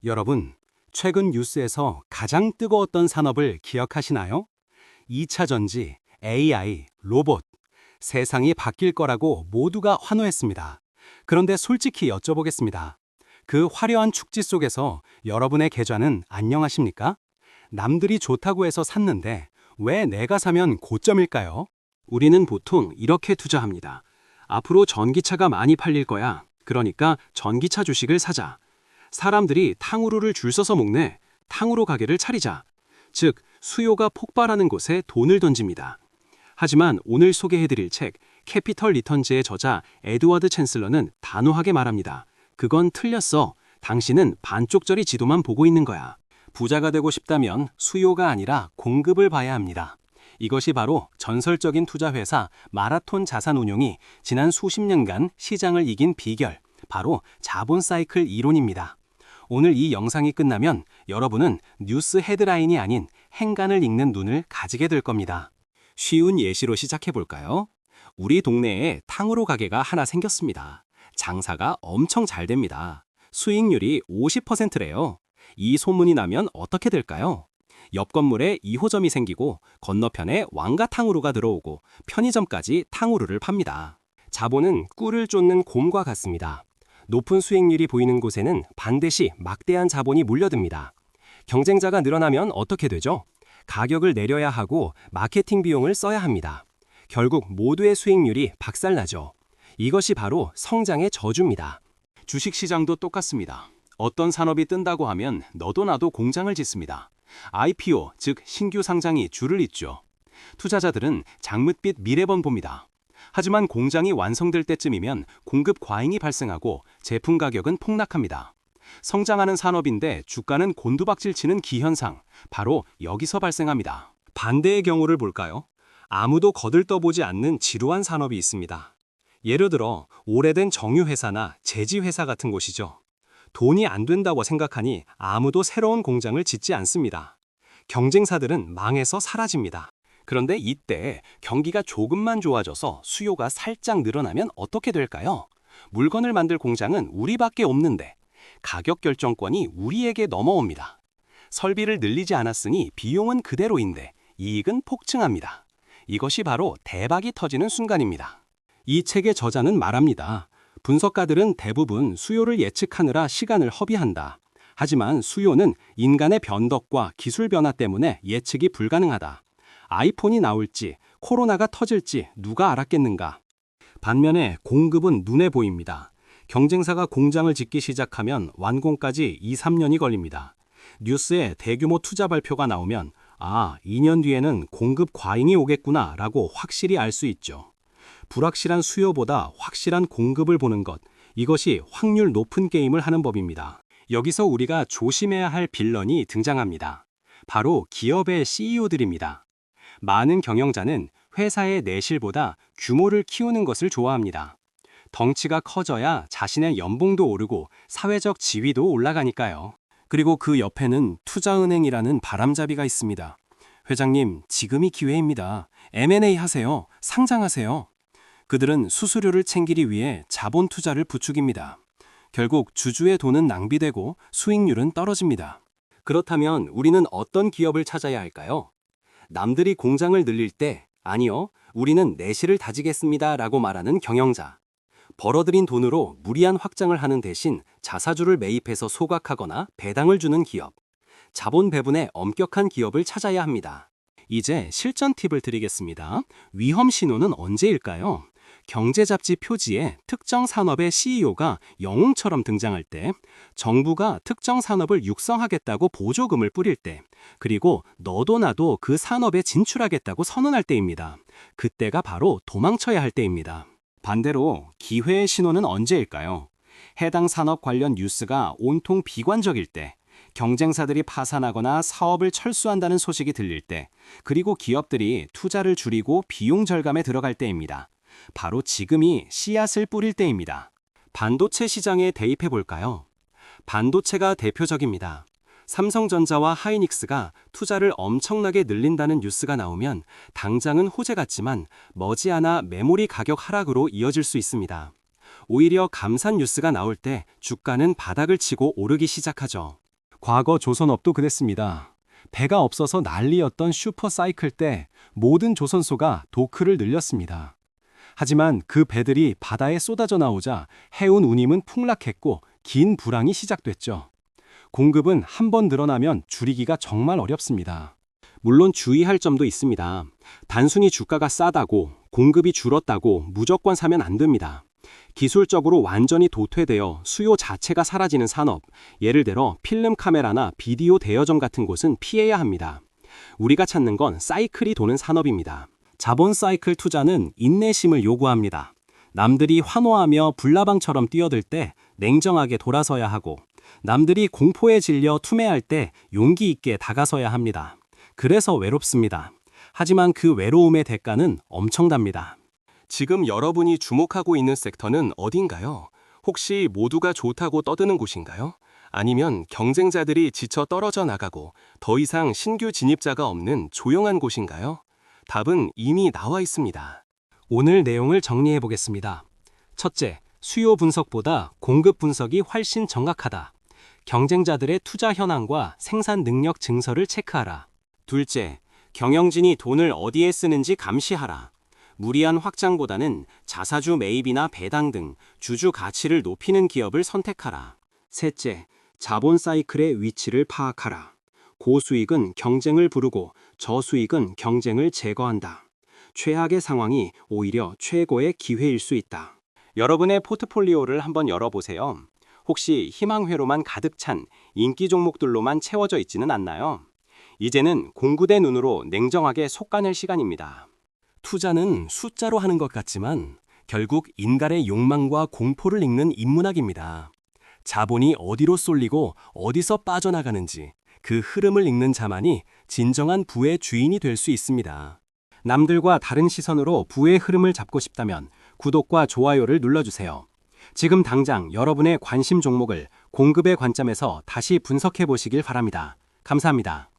여러분, 최근 뉴스에서 가장 뜨거웠던 산업을 기억하시나요? 2차 전지, AI, 로봇. 세상이 바뀔 거라고 모두가 환호했습니다. 그런데 솔직히 여쭤보겠습니다. 그 화려한 축지 속에서 여러분의 계좌는 안녕하십니까? 남들이 좋다고 해서 샀는데 왜 내가 사면 고점일까요? 우리는 보통 이렇게 투자합니다. 앞으로 전기차가 많이 팔릴 거야. 그러니까 전기차 주식을 사자. 사람들이 탕후루를 줄 서서 먹네. 탕후루 가게를 차리자. 즉, 수요가 폭발하는 곳에 돈을 던집니다. 하지만 오늘 소개해드릴 책 캐피털 리턴즈의 저자 에드워드 챈슬러는 단호하게 말합니다. 그건 틀렸어. 당신은 반쪽짜리 지도만 보고 있는 거야. 부자가 되고 싶다면 수요가 아니라 공급을 봐야 합니다. 이것이 바로 전설적인 투자회사 마라톤 자산운용이 지난 수십 년간 시장을 이긴 비결, 바로 자본 사이클 이론입니다. 오늘 이 영상이 끝나면 여러분은 뉴스 헤드라인이 아닌 행간을 읽는 눈을 가지게 될 겁니다. 쉬운 예시로 시작해 볼까요? 우리 동네에 탕후루 가게가 하나 생겼습니다. 장사가 엄청 잘 됩니다. 수익률이 50%래요. 이 소문이 나면 어떻게 될까요? 옆 건물에 2호점이 생기고 건너편에 왕가 탕후루가 들어오고 편의점까지 탕후루를 팝니다. 자본은 꿀을 쫓는 곰과 같습니다. 높은 수익률이 보이는 곳에는 반드시 막대한 자본이 몰려듭니다. 경쟁자가 늘어나면 어떻게 되죠? 가격을 내려야 하고 마케팅 비용을 써야 합니다. 결국 모두의 수익률이 박살나죠. 이것이 바로 성장의 저주입니다. 주식시장도 똑같습니다. 어떤 산업이 뜬다고 하면 너도 나도 공장을 짓습니다. IPO, 즉 신규 상장이 줄을 잇죠. 투자자들은 장밋빛 미래번 봅니다. 하지만 공장이 완성될 때쯤이면 공급 과잉이 발생하고 제품 가격은 폭락합니다. 성장하는 산업인데 주가는 곤두박질치는 기현상, 바로 여기서 발생합니다. 반대의 경우를 볼까요? 아무도 거들떠보지 않는 지루한 산업이 있습니다. 예를 들어 오래된 정유회사나 제지회사 같은 곳이죠. 돈이 안 된다고 생각하니 아무도 새로운 공장을 짓지 않습니다. 경쟁사들은 망해서 사라집니다. 그런데 이때 경기가 조금만 좋아져서 수요가 살짝 늘어나면 어떻게 될까요? 물건을 만들 공장은 우리밖에 없는데 가격 결정권이 우리에게 넘어옵니다. 설비를 늘리지 않았으니 비용은 그대로인데 이익은 폭증합니다. 이것이 바로 대박이 터지는 순간입니다. 이 책의 저자는 말합니다. 분석가들은 대부분 수요를 예측하느라 시간을 허비한다. 하지만 수요는 인간의 변덕과 기술 변화 때문에 예측이 불가능하다. 아이폰이 나올지 코로나가 터질지 누가 알았겠는가? 반면에 공급은 눈에 보입니다. 경쟁사가 공장을 짓기 시작하면 완공까지 2, 3년이 걸립니다. 뉴스에 대규모 투자 발표가 나오면 2년 뒤에는 공급 과잉이 오겠구나 라고 확실히 알 수 있죠. 불확실한 수요보다 확실한 공급을 보는 것, 이것이 확률 높은 게임을 하는 법입니다. 여기서 우리가 조심해야 할 빌런이 등장합니다. 바로 기업의 CEO들입니다. 많은 경영자는 회사의 내실보다 규모를 키우는 것을 좋아합니다. 덩치가 커져야 자신의 연봉도 오르고 사회적 지위도 올라가니까요. 그리고 그 옆에는 투자은행이라는 바람잡이가 있습니다. 회장님, 지금이 기회입니다. M&A 하세요. 상장하세요. 그들은 수수료를 챙기기 위해 자본 투자를 부추깁니다. 결국 주주의 돈은 낭비되고 수익률은 떨어집니다. 그렇다면 우리는 어떤 기업을 찾아야 할까요? 남들이 공장을 늘릴 때 아니요, 우리는 내실을 다지겠습니다 라고 말하는 경영자. 벌어들인 돈으로 무리한 확장을 하는 대신 자사주를 매입해서 소각하거나 배당을 주는 기업. 자본 배분에 엄격한 기업을 찾아야 합니다. 이제 실전 팁을 드리겠습니다. 위험 신호는 언제일까요? 경제 잡지 표지에 특정 산업의 CEO가 영웅처럼 등장할 때, 정부가 특정 산업을 육성하겠다고 보조금을 뿌릴 때, 그리고 너도 나도 그 산업에 진출하겠다고 선언할 때입니다. 그때가 바로 도망쳐야 할 때입니다. 반대로 기회의 신호는 언제일까요? 해당 산업 관련 뉴스가 온통 비관적일 때, 경쟁사들이 파산하거나 사업을 철수한다는 소식이 들릴 때, 그리고 기업들이 투자를 줄이고 비용 절감에 들어갈 때입니다. 바로 지금이 씨앗을 뿌릴 때입니다. 반도체 시장에 대입해 볼까요? 반도체가 대표적입니다. 삼성전자와 하이닉스가 투자를 엄청나게 늘린다는 뉴스가 나오면 당장은 호재 같지만 머지않아 메모리 가격 하락으로 이어질 수 있습니다. 오히려 감산 뉴스가 나올 때 주가는 바닥을 치고 오르기 시작하죠. 과거 조선업도 그랬습니다. 배가 없어서 난리였던 슈퍼사이클 때 모든 조선소가 도크를 늘렸습니다. 하지만 그 배들이 바다에 쏟아져 나오자 해운 운임은 폭락했고 긴 불황이 시작됐죠. 공급은 한 번 늘어나면 줄이기가 정말 어렵습니다. 물론 주의할 점도 있습니다. 단순히 주가가 싸다고 공급이 줄었다고 무조건 사면 안 됩니다. 기술적으로 완전히 도태되어 수요 자체가 사라지는 산업, 예를 들어 필름 카메라나 비디오 대여점 같은 곳은 피해야 합니다. 우리가 찾는 건 사이클이 도는 산업입니다. 자본 사이클 투자는 인내심을 요구합니다. 남들이 환호하며 불나방처럼 뛰어들 때 냉정하게 돌아서야 하고, 남들이 공포에 질려 투매할 때 용기 있게 다가서야 합니다. 그래서 외롭습니다. 하지만 그 외로움의 대가는 엄청납니다. 지금 여러분이 주목하고 있는 섹터는 어딘가요? 혹시 모두가 좋다고 떠드는 곳인가요? 아니면 경쟁자들이 지쳐 떨어져 나가고 더 이상 신규 진입자가 없는 조용한 곳인가요? 답은 이미 나와 있습니다. 오늘 내용을 정리해 보겠습니다. 첫째, 수요 분석보다 공급 분석이 훨씬 정확하다. 경쟁자들의 투자 현황과 생산 능력 증서를 체크하라. 둘째, 경영진이 돈을 어디에 쓰는지 감시하라. 무리한 확장보다는 자사주 매입이나 배당 등 주주 가치를 높이는 기업을 선택하라. 셋째, 자본 사이클의 위치를 파악하라. 고수익은 경쟁을 부르고 저수익은 경쟁을 제거한다. 최악의 상황이 오히려 최고의 기회일 수 있다. 여러분의 포트폴리오를 한번 열어보세요. 혹시 희망회로만 가득 찬 인기 종목들로만 채워져 있지는 않나요? 이제는 공구대 눈으로 냉정하게 속가낼 시간입니다. 투자는 숫자로 하는 것 같지만 결국 인간의 욕망과 공포를 읽는 인문학입니다. 자본이 어디로 쏠리고 어디서 빠져나가는지 그 흐름을 읽는 자만이 진정한 부의 주인이 될 수 있습니다. 남들과 다른 시선으로 부의 흐름을 잡고 싶다면 구독과 좋아요를 눌러주세요. 지금 당장 여러분의 관심 종목을 공급의 관점에서 다시 분석해 보시길 바랍니다. 감사합니다.